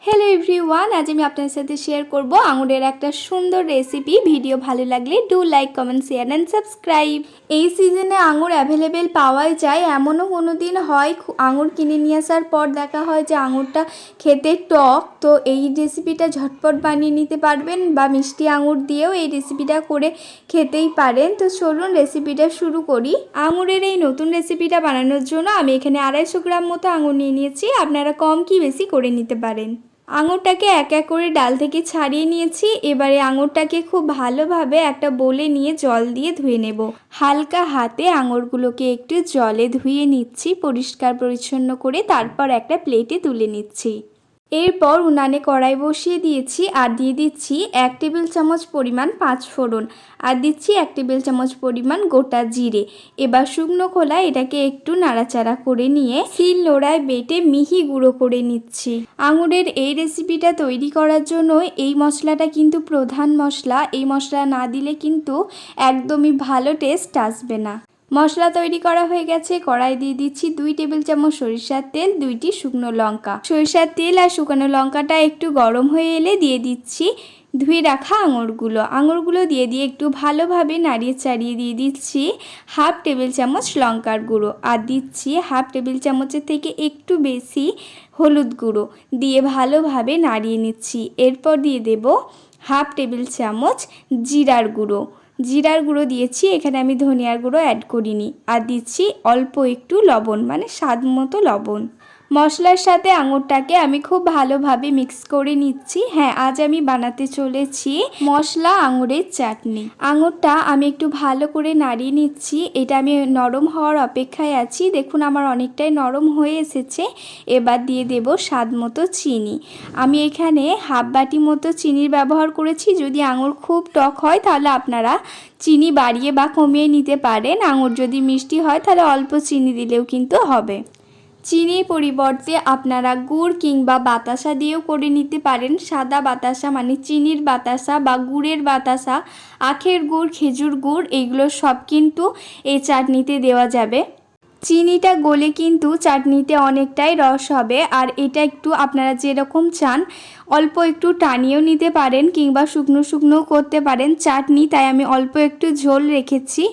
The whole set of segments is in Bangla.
হ্যালো এভরিওয়ান, আজ আমি আপনার সাথে শেয়ার করব আঙুরের একটা সুন্দর রেসিপি। ভিডিও ভালো লাগলে do like, comment, share and subscribe. এই সিজনে আঙুর অ্যাভেলেবেল পাওয়াই যায়, এমনও কোনো দিন হয় আঙুর কিনে নিয়ে আসার পর দেখা হয় যে আঙুরটা খেতে টক। তো এই রেসিপিটা ঝটপট বানিয়ে নিতে পারবেন, বা মিষ্টি আঙুর দিয়েও এই রেসিপিটা করে খেতেই পারেন। তো চলুন রেসিপিটা শুরু করি। আঙুরের এই নতুন রেসিপিটা বানানোর জন্য আমি এখানে 250 গ্রাম মতো আঙুর নিয়ে নিয়েছি। আপনারা কম কি বেশি করে নিতে পারেন। আঙুরটাকে এক এক করে ডাল থেকে ছাড়িয়ে নিয়েছি। এবারে আঙুরটাকে খুব ভালোভাবে একটা বোলে নিয়ে জল দিয়ে ধুয়ে নেব। হালকা হাতে আঙুরগুলোকে একটু জলে ধুয়ে নিচ্ছি পরিষ্কার পরিচ্ছন্ন করে, তারপর একটা প্লেটে তুলে নিচ্ছি। এরপর উনানে কড়াই বসিয়ে দিয়েছি আর দিয়ে দিচ্ছি 1 টেবিল চামচ পরিমাণ 5 ফোড়ন, আর দিচ্ছি 1 টেবিল চামচ পরিমাণ গোটা জিরে। এবার শুকনো খোলায় এটাকে একটু নাড়াচাড়া করে নিয়ে শিল নোড়ায় বেটে মিহি গুঁড়ো করে নিচ্ছি। আঙুরের এই রেসিপিটা তৈরি করার জন্য এই মশলাটা কিন্তু প্রধান মশলা। এই মশলা না দিলে কিন্তু একদমই ভালো টেস্ট আসবে না। মশলা তৈরি করা হয়ে গেছে। কড়াই দিয়ে দিচ্ছি 2 টেবিল চামচ সরিষার তেল, 2টি শুকনো লঙ্কা। সরিষার তেল আর শুকনো লঙ্কাটা একটু গরম হয়ে এলে দিয়ে দিচ্ছি ধুয়ে রাখা আঙুরগুলো দিয়ে একটু ভালোভাবে নাড়িয়ে চাড়িয়ে দিয়ে দিচ্ছি 1/2 টেবিল চামচ লঙ্কার গুঁড়ো, আর দিচ্ছি 1/2 টেবিল চামচের থেকে একটু বেশি হলুদ গুঁড়ো দিয়ে ভালোভাবে নাড়িয়ে নিচ্ছি। এরপর দিয়ে দেব 1/2 টেবিল চামচ জিরার গুঁড়ো দিয়েছি। এখানে আমি ধনিয়ার গুঁড়ো অ্যাড করিনি। আর দিচ্ছি অল্প একটু লবণ, মানে স্বাদ মতো লবণ। মশলার সাথে আঙুরটাকে আমি খুব ভালোভাবে মিক্স করে নিচ্ছি। হ্যাঁ, আজ আমি বানাতে চলেছি মশলা আঙুরের চাটনি। আঙুরটা আমি একটু ভালো করে নাড়িয়ে নিচ্ছি। এটা আমি নরম হওয়ার অপেক্ষায় আছি। দেখুন আমার অনেকটাই নরম হয়ে এসেছে। এবার দিয়ে দেব স্বাদ মতো চিনি। আমি এখানে 1/2 বাটি মতো চিনির ব্যবহার করেছি। যদি আঙুর খুব টক হয় তাহলে আপনারা চিনি বাড়িয়ে বা কমিয়ে নিতে পারেন। আঙুর যদি মিষ্টি হয় তাহলে অল্প চিনি দিলেও কিন্তু হবে। চিনির পরিবর্তে আপনারা গুড় কিংবা বাতাসা দিয়েও করে নিতে পারেন। সাদা বাতাসা মানে চিনির বাতাসা বা গুড়ের বাতাসা, আখের গুড়, খেজুর গুড়, এগুলো সব কিন্তু এই চাটনিতে দেওয়া যাবে। চিনিটা গলে কিন্তু চাটনিতে অনেকটাই রস হবে। আর এটা একটু আপনারা যেরকম চান অল্প একটু টানিয়েও নিতে পারেন কিংবা শুকনো শুকনোও করতে পারেন চাটনি, তাই আমি অল্প একটু ঝোল রেখেছি।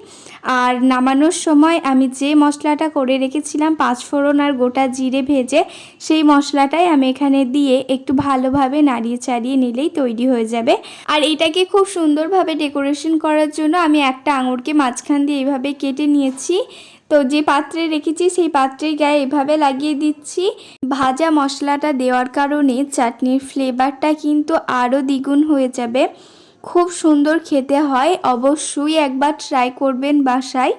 আর নামানোর সময় আমি যে মশলাটা করে রেখেছিলাম 5 ফোড়ন আর গোটা জিরে ভেজে, সেই মশলাটাই আমি এখানে দিয়ে একটু ভালোভাবে নাড়িয়ে চাড়িয়ে নিলেই তৈরি হয়ে যাবে। আর এটাকে খুব সুন্দরভাবে ডেকোরেশন করার জন্য আমি একটা আঙুরকে মাঝখান দিয়ে এইভাবে কেটে নিয়েছি। তো যে পাত্রে রেখেছি সেই পাত্রের গায়ে এভাবে লাগিয়ে দিচ্ছি। ভাজা মশলাটা দেওয়ার কারণে চাটনির ফ্লেভারটা কিন্তু আরও দ্বিগুণ হয়ে যাবে। খুব সুন্দর খেতে হয়। অবশ্যই একবার ট্রাই করবেন বাসায়।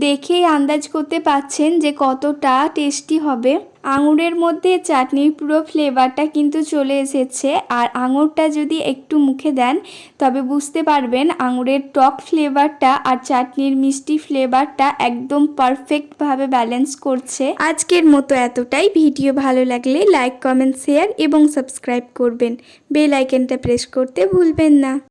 দেখেই আন্দাজ করতে পাচ্ছেন যে কতটা টেস্টি হবে। আঙুরের মধ্যে চাটনির পুরো ফ্লেভারটা কিন্তু চলে এসেছে। আর আঙুরটা যদি একটু মুখে দেন তবে বুঝতে পারবেন আঙুরের টক ফ্লেভারটা আর চাটনির মিষ্টি ফ্লেভারটা একদম পারফেক্টভাবে ব্যালেন্স করছে। আজকের মতো এতটাই। ভিডিও ভালো লাগলে লাইক, কমেন্ট, শেয়ার এবং সাবস্ক্রাইব করবেন। বেল আইকনটা প্রেস করতে ভুলবেন না।